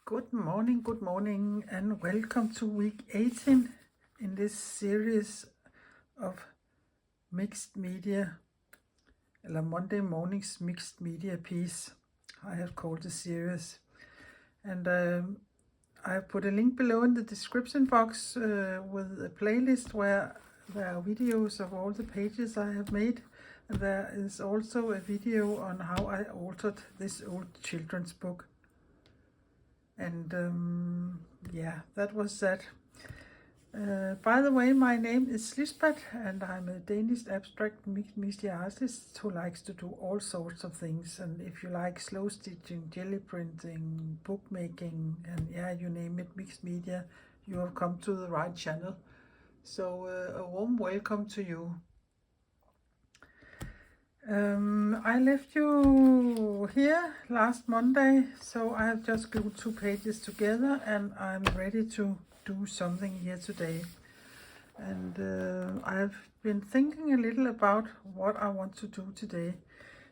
Good morning, and welcome to week 18 in this series of mixed media, or Monday morning's mixed media piece. I have called the series, and I have put a link below in the description box with a playlist where there are videos of all the pages I have made, and there is also a video on how I altered this old children's book. And yeah, that was that. By the way, my name is Lisbeth, and I'm a Danish abstract mixed media artist who likes to do all sorts of things. And if you like slow stitching, jelly printing, bookmaking, and yeah, you name it, mixed media, you have come to the right channel. So a warm welcome to you. I left you here last Monday, so I have just glued 2 pages together and I'm ready to do something here today. And I've been thinking a little about what I want to do today.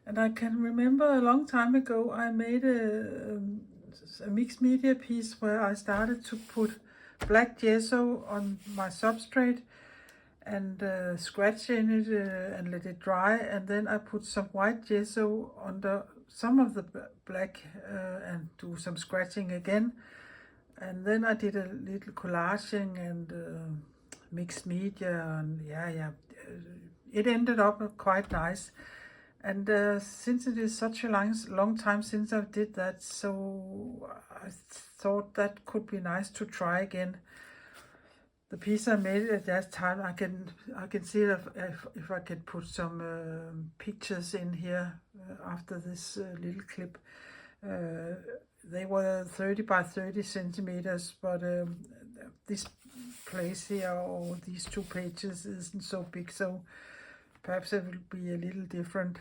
And I can remember a long time ago I made a mixed media piece where I started to put black gesso on my substrate and scratch in it and let it dry, and then I put some white gesso under some of the black and do some scratching again, and then I did a little collaging and mixed media, and it ended up quite nice. And since it is such a long time since I did that, so I thought that could be nice to try again. The piece I made at that time, I can see if I can put some pictures in here after this little clip. They were 30 by 30 centimeters, but this place here, or these 2 pages, isn't so big, so perhaps it will be a little different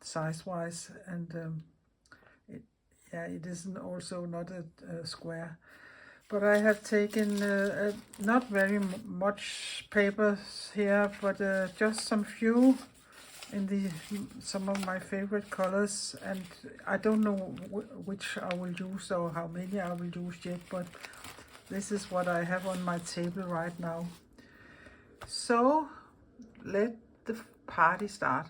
size-wise, and it isn't also not a square. But I have taken not very much papers here, but just some few in some of my favorite colors, and I don't know which I will use or how many I will use yet, but this is what I have on my table right now. So let the party start.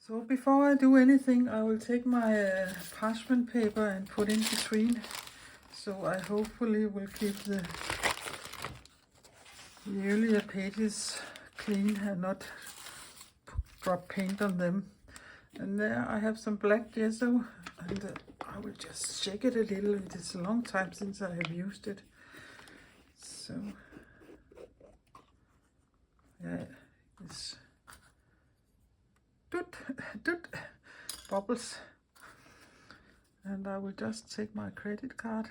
So before I do anything, I will take my parchment paper and put in between. So I hopefully will keep the earlier pages clean and not drop paint on them. And there I have some black gesso, and I will just shake it a little. It is a long time since I have used it. So yeah, it's doot bubbles. And I will just take my credit card.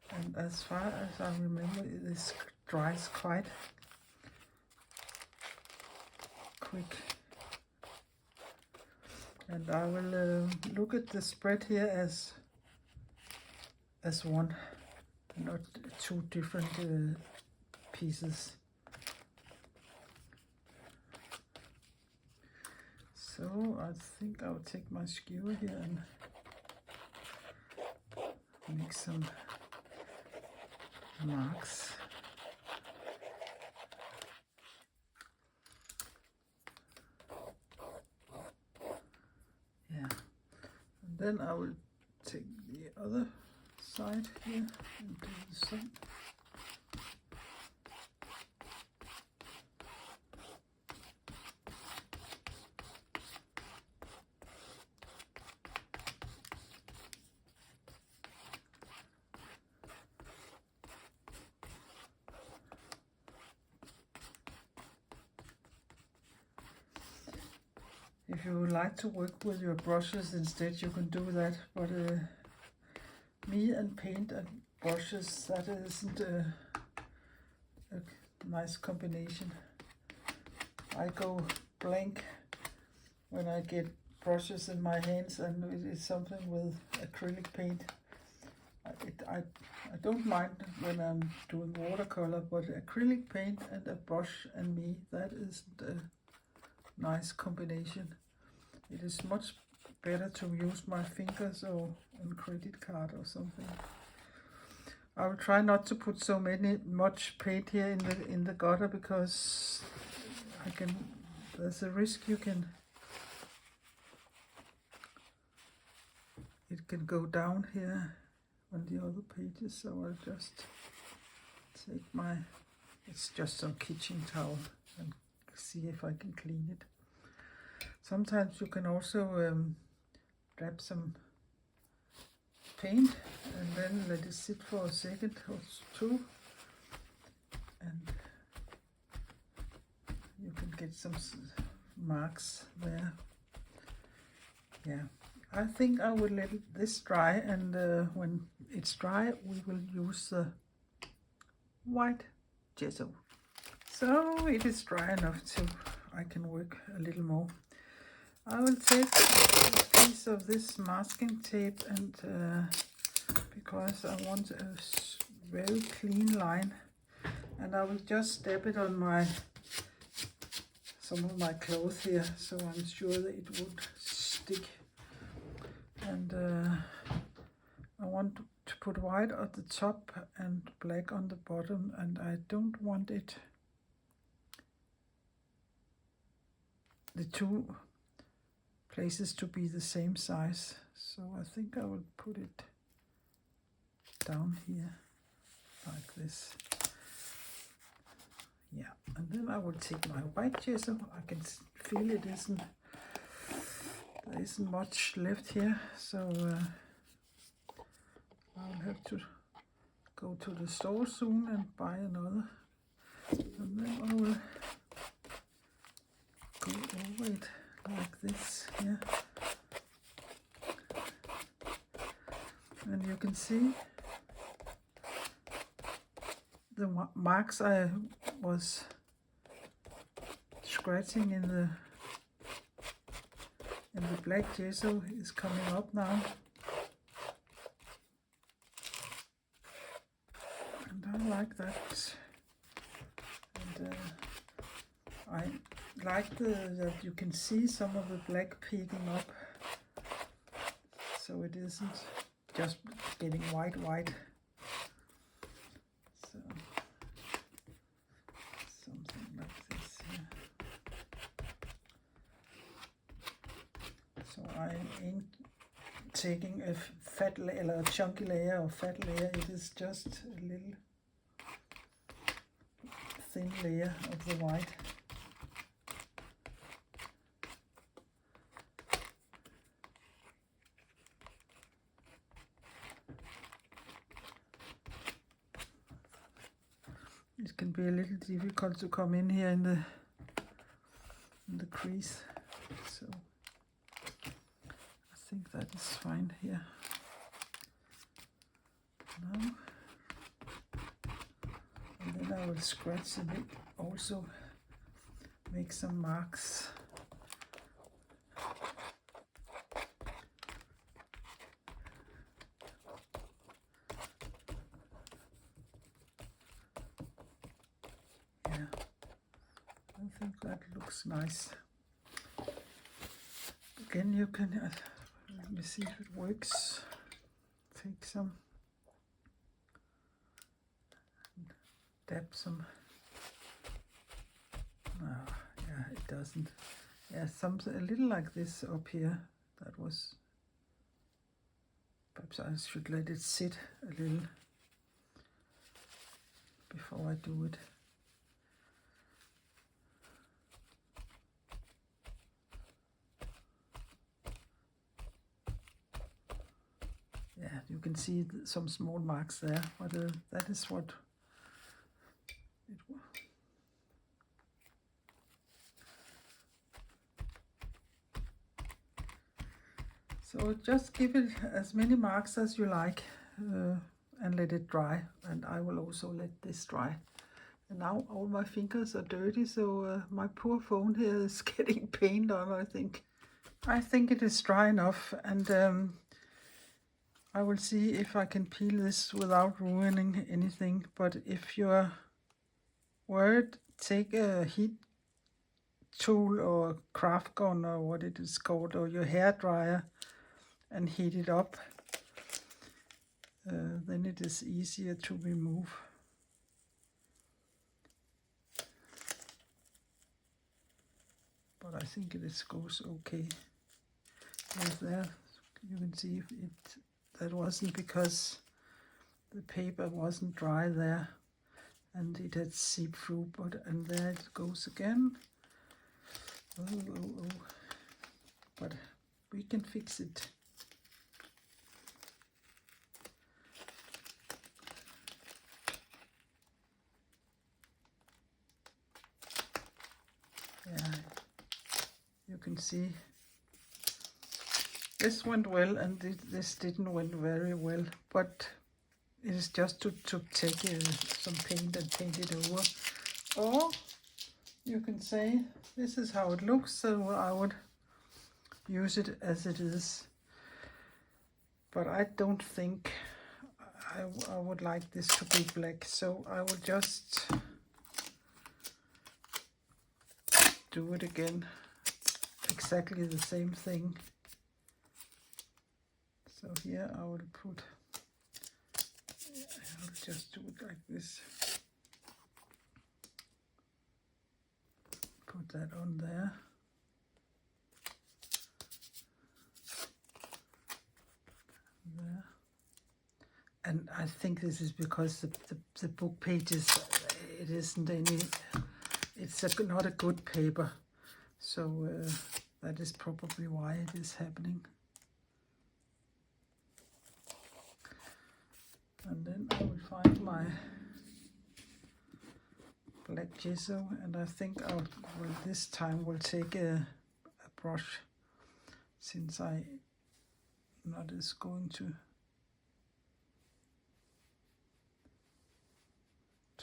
And as far as I remember, this dries quite quick. And I will look at the spread here as one, not 2 different pieces. So I think I'll take my skewer here and make some marks. Yeah, and then I will take the other side here and do the same. If you would like to work with your brushes instead, you can do that, but me and paint and brushes, that isn't a nice combination. I go blank when I get brushes in my hands and it is something with acrylic paint. I don't mind when I'm doing watercolor, but acrylic paint and a brush and me, that isn't a nice combination. It is much better to use my fingers or a credit card or something. I will try not to put so much paint here in the gutter, because there's a risk it can go down here on the other pages. So I'll just take it's just some kitchen towel and see if I can clean it. Sometimes you can also grab some paint and then let it sit for a second or two, and you can get some marks there. Yeah, I think I will let this dry, and when it's dry we will use the white gesso. So it is dry enough I can work a little more. I will take a piece of this masking tape, and because I want a very clean line, and I will just dab it on some of my clothes here, so I'm sure that it would stick. And I want to put white at the top and black on the bottom, and I don't want the two places to be the same size, so I think I will put it down here like this. Yeah, and then I will take my white gesso. I can feel there isn't much left here, so I'll have to go to the store soon and buy another, and then I will go over it like this here, and you can see the marks I was scratching in the black gesso is coming up now, and I like that. And I like that you can see some of the black peeking up, so it isn't just getting white. So something like this here. So I ain't taking a fat layer, a chunky layer or fat layer. It is just a little thin layer of the white. It can be a little difficult to come in here in the crease, so I think that is fine here. Now, and then I will scratch a bit, also make some marks. I think that looks nice. Again, you can, let me see if it works. Take some, dab some. Yeah, it doesn't. Yeah, something a little like this up here. That was. Perhaps I should let it sit a little before I do it. Yeah, you can see some small marks there, but that is what it was. So just give it as many marks as you like and let it dry. And I will also let this dry. And now all my fingers are dirty, so my poor phone here is getting paint on, I think. I think it is dry enough, and I will see if I can peel this without ruining anything. But if you're worried, take a heat tool or a craft gun or what it is called, or your hair dryer, and heat it up. Then it is easier to remove. But I think it goes okay. Yes, there you can see that wasn't because the paper wasn't dry there and it had seeped through, and there it goes again. Oh. But we can fix it. Yeah, you can see this went well and this didn't went very well, but it is just to take some paint and paint it over. Or you can say this is how it looks, so I would use it as it is. But I don't think I would like this to be black, so I will just do it again, exactly the same thing. So here I will just do it like this. Put that on there. There. And I think this is because the book pages, it isn't any, it's not a good paper. So that is probably why it is happening. And then I will find my black gesso, and I think this time will take a brush, since I'm not as going to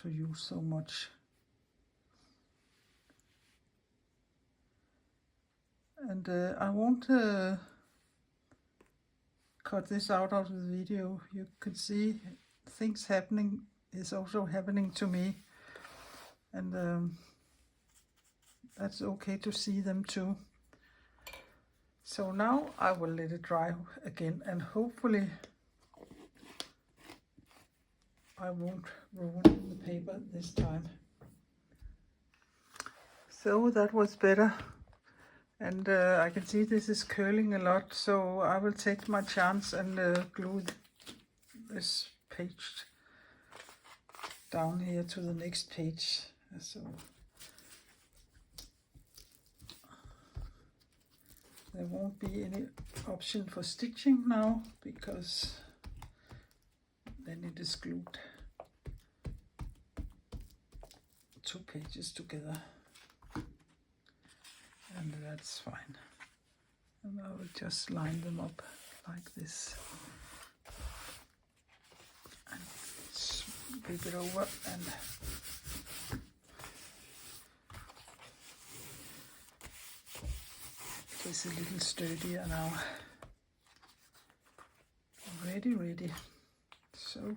use so much. And I won't cut this out of the video. You could see things happening is also happening to me, and that's okay to see them too. So now I will let it dry again, and hopefully I won't ruin the paper this time. So that was better. And I can see this is curling a lot, so I will take my chance and glue this page down here to the next page. So there won't be any option for stitching now, because then it is glued 2 pages together. And that's fine. And I will just line them up like this. And sweep it over, and it is a little sturdier now. Ready. So,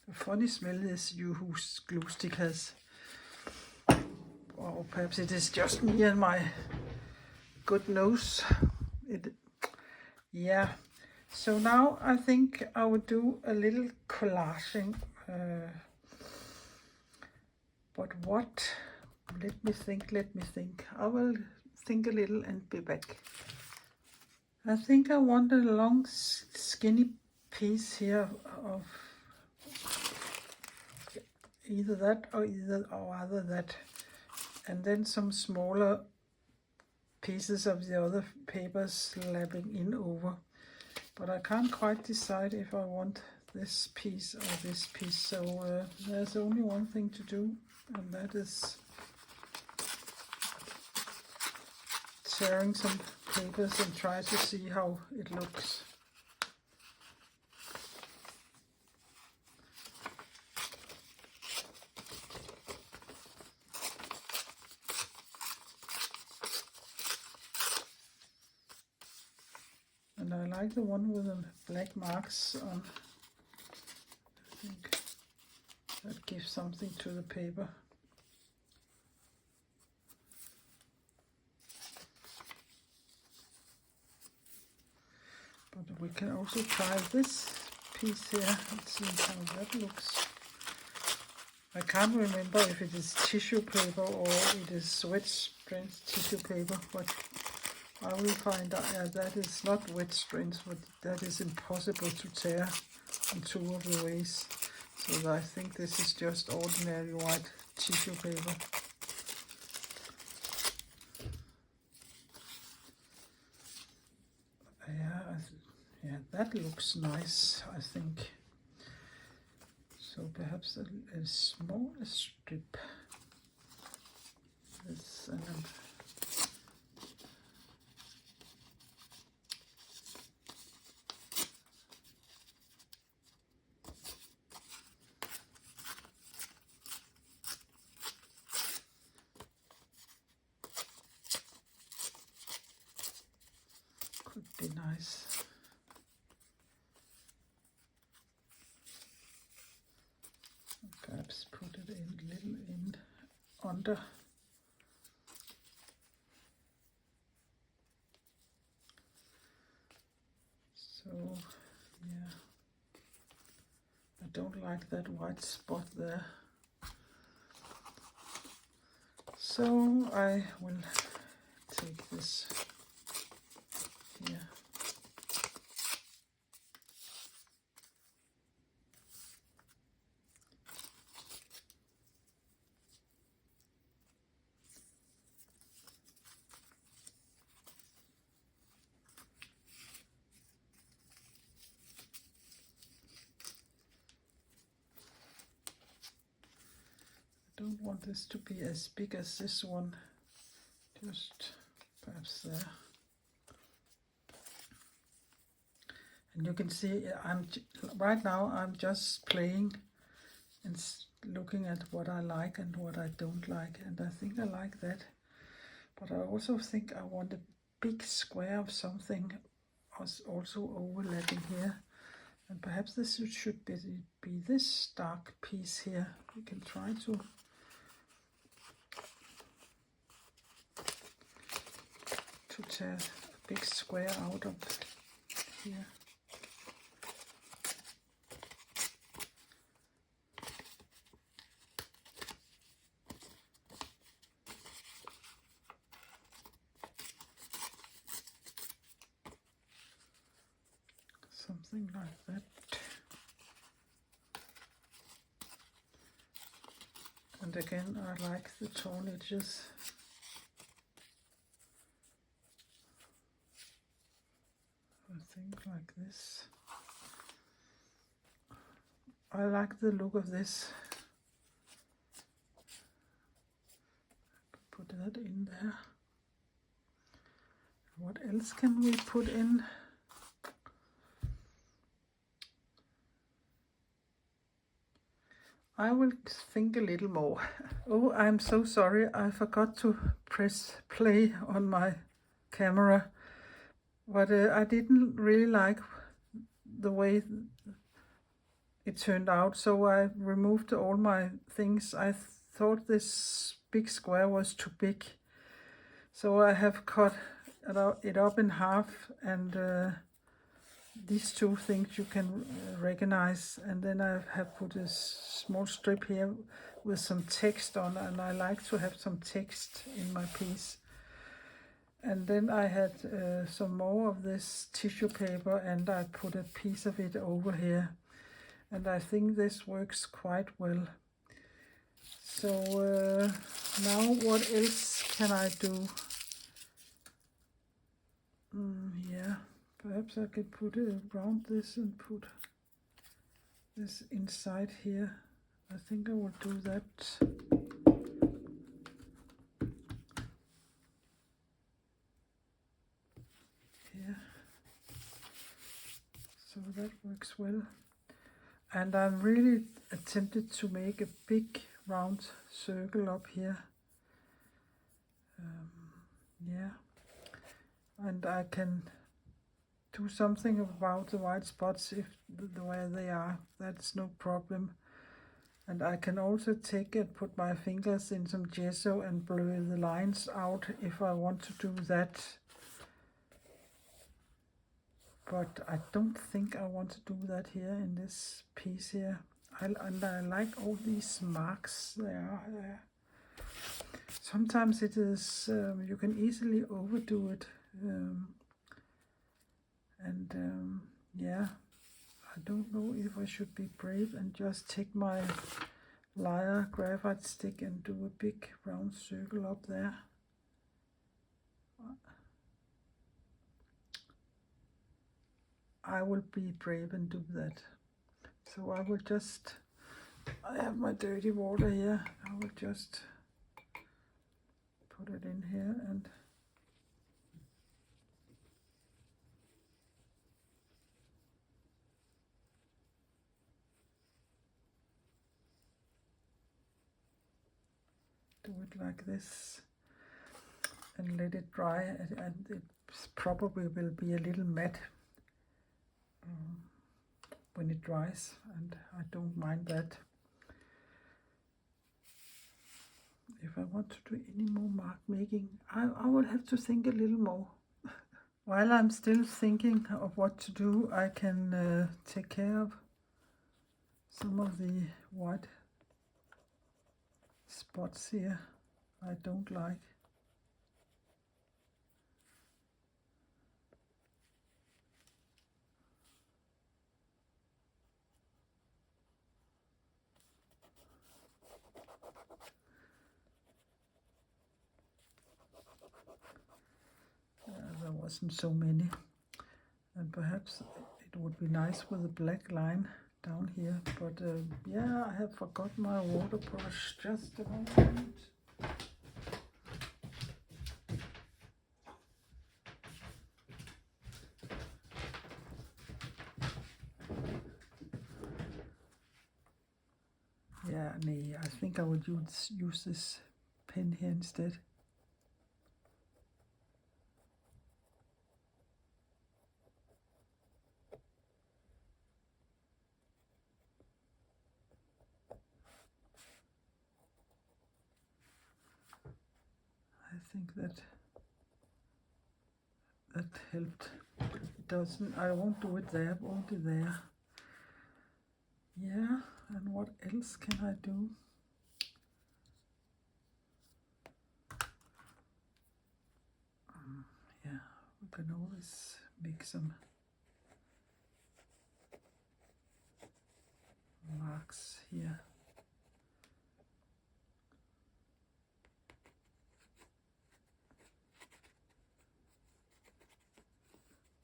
the funny smell is you whose glue stick has. Or perhaps it is just me and my good nose. Yeah. So now I think I would do a little collaging. But what? Let me think. I will think a little and be back. I think I want a long skinny piece here of either that or either that. And then some smaller pieces of the other paper slapping in over. But I can't quite decide if I want this piece or this piece. So there's only one thing to do, and that is tearing some papers and try to see how it looks. And I like the one with the black marks on. I think that gives something to the paper. But we can also try this piece here and see how that looks. I can't remember if it is tissue paper or it is wet strength tissue paper, but I will find out. Yeah, that is not wet strength, but that is impossible to tear in two of the ways. So I think this is just ordinary white tissue paper. Yeah, that looks nice, I think. So perhaps a small strip. This could be nice. Perhaps put it in a little in under. So yeah, I don't like that white spot there. So I will take this here. I don't want this to be as big as this one, just perhaps there. And you can see right now I'm just playing and looking at what I like and what I don't like, and I think I like that. But I also think I want a big square of something also overlapping here. And perhaps this should be this dark piece here. We can try to tear a big square out of here. Something like that. And again, I like the torn edges. I think like this. I like the look of this. Put that in there. What else can we put in? I will think a little more. Oh, I'm so sorry. I forgot to press play on my camera. But I didn't really like the way it turned out, so I removed all my things. I thought this big square was too big, so I have cut it up in half, and these two things you can recognize, and then I have put a small strip here with some text on, and I like to have some text in my piece. And then I had some more of this tissue paper, and I put a piece of it over here, and I think this works quite well. So now what else can I do? Yeah, perhaps I could put it around this and put this inside here. I think I will do that. Here. So that works well. And I'm really tempted to make a big round circle up here. Yeah. And I can do something about the white spots if the way they are. That's no problem. And I can also take and put my fingers in some gesso and blur the lines out if I want to do that. But I don't think I want to do that here in this piece here. And I like all these marks there. Sometimes it is, you can easily overdo it. Yeah, I don't know if I should be brave and just take my lyre graphite stick and do a big round circle up there. I will be brave and do that. So I will just, I have my dirty water here. I will just put it in here and do it like this and let it dry, and it probably will be a little matte when it dries, and I don't mind that. If I want to do any more mark making, I will have to think a little more. While I'm still thinking of what to do, I can take care of some of the white spots here I don't like. There wasn't so many, and perhaps it would be nice with a black line down here, but yeah, I have forgotten my water brush. Just a moment. Yeah, nee, I think I would use this pen here instead. I think that helped. It doesn't, I won't do it there, only there. Yeah, and what else can I do? Yeah, we can always make some marks here.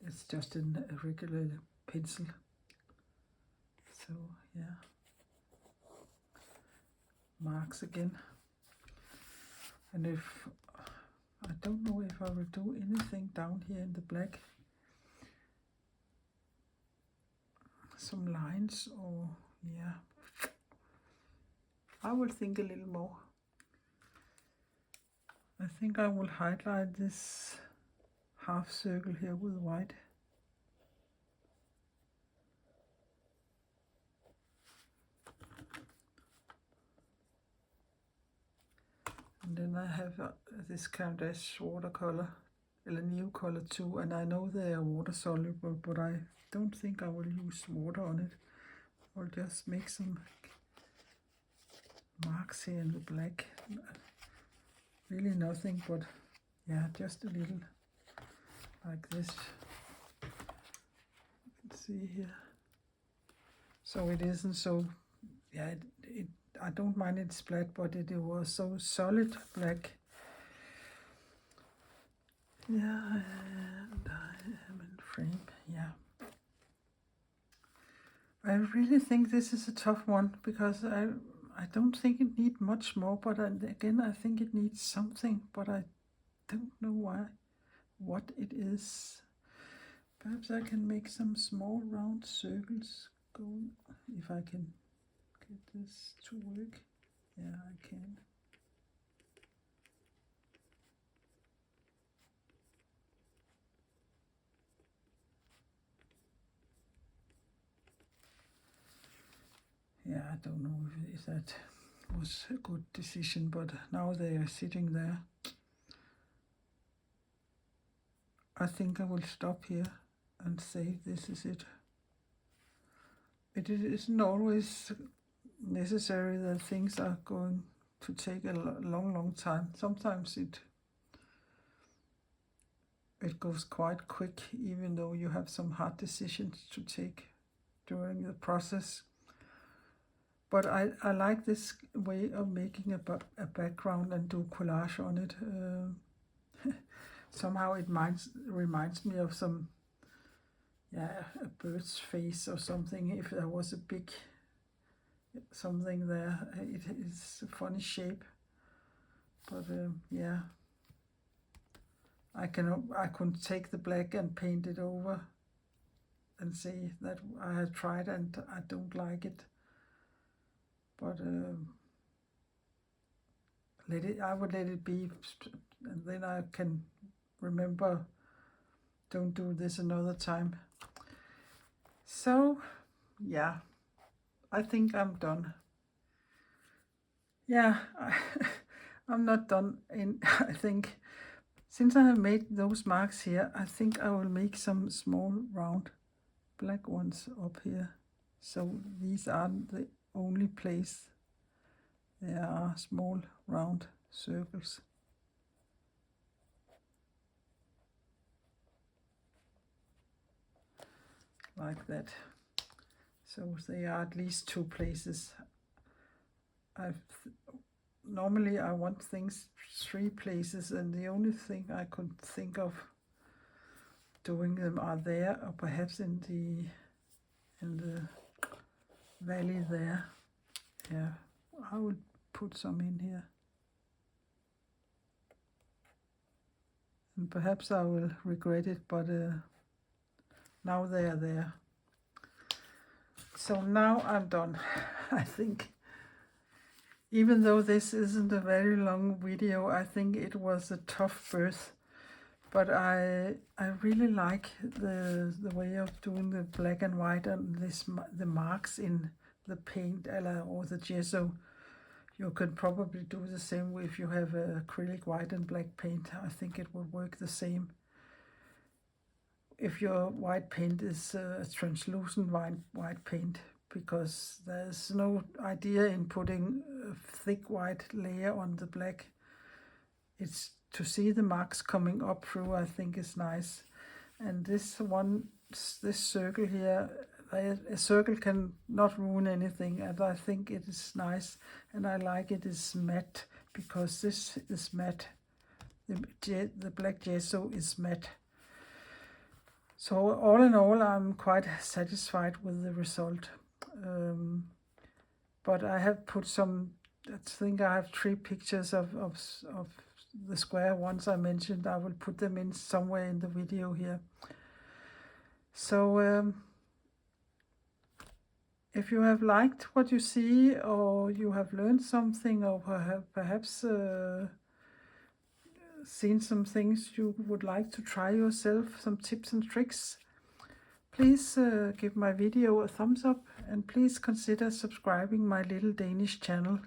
It's just a regular pencil. So yeah, marks again. And if I don't know if I will do anything down here in the black, some lines, or yeah, I will think a little more. I think I will highlight this half circle here with white. And then I have this Countess watercolor, a new color too, and I know they are water soluble, but I don't think I will use water on it. I'll just make some marks here in the black. Really nothing, but yeah, just a little like this. Let's see here. So it isn't so, yeah, I don't mind it's black, but it was so solid black. Yeah, and I am in frame, yeah. I really think this is a tough one, because I don't think it needs much more, but again, I think it needs something, but I don't know what it is. Perhaps I can make some small round circles going, if I can get this to work. Yeah, I can. yeah, I don't know if that was a good decision, but now they are sitting there. I think I will stop here and say this is it. It isn't always necessary that things are going to take a long time. Sometimes it goes quite quick, even though you have some hard decisions to take during the process. But I like this way of making a background and do collage on it. Somehow it reminds me of some, yeah, a bird's face or something. If there was a big something there, it is a funny shape. But yeah, I could take the black and paint it over and say that I have tried and I don't like it. But I would let it be, and then I can remember, don't do this another time. So yeah, I think I'm done. Yeah, I'm not done. I think since I have made those marks here, I think I will make some small round black ones up here. So these are the only place there are small round circles. Like that. So they are at least 2 places. Normally I want things 3 places, and the only thing I could think of doing them are there, or perhaps in the valley there. Yeah, I will put some in here. And perhaps I will regret it, but now they are there. So now I'm done, I think. Even though this isn't a very long video, I think it was a tough birth. But I really like the way of doing the black and white and the marks in the paint or the gesso. You could probably do the same if you have acrylic white and black paint. I think it would work the same. If your white paint is translucent white paint, because there's no idea in putting a thick white layer on the black. It's to see the marks coming up through, I think is nice. And this circle here, a circle can not ruin anything, and I think it is nice, and I like it is matte, because this is matte. The black gesso is matte. So all in all, I'm quite satisfied with the result. But I have put some, I think I have 3 pictures of the square ones I mentioned. I will put them in somewhere in the video here. So if you have liked what you see, or you have learned something, or perhaps seen some things you would like to try yourself, some tips and tricks, please give my video a thumbs up, and please consider subscribing my little Danish channel.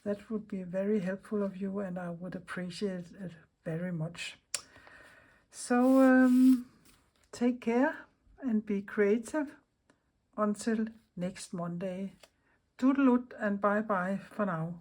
That would be very helpful of you, and I would appreciate it very much. So take care and be creative until next Monday. Toodaloo and bye bye for now.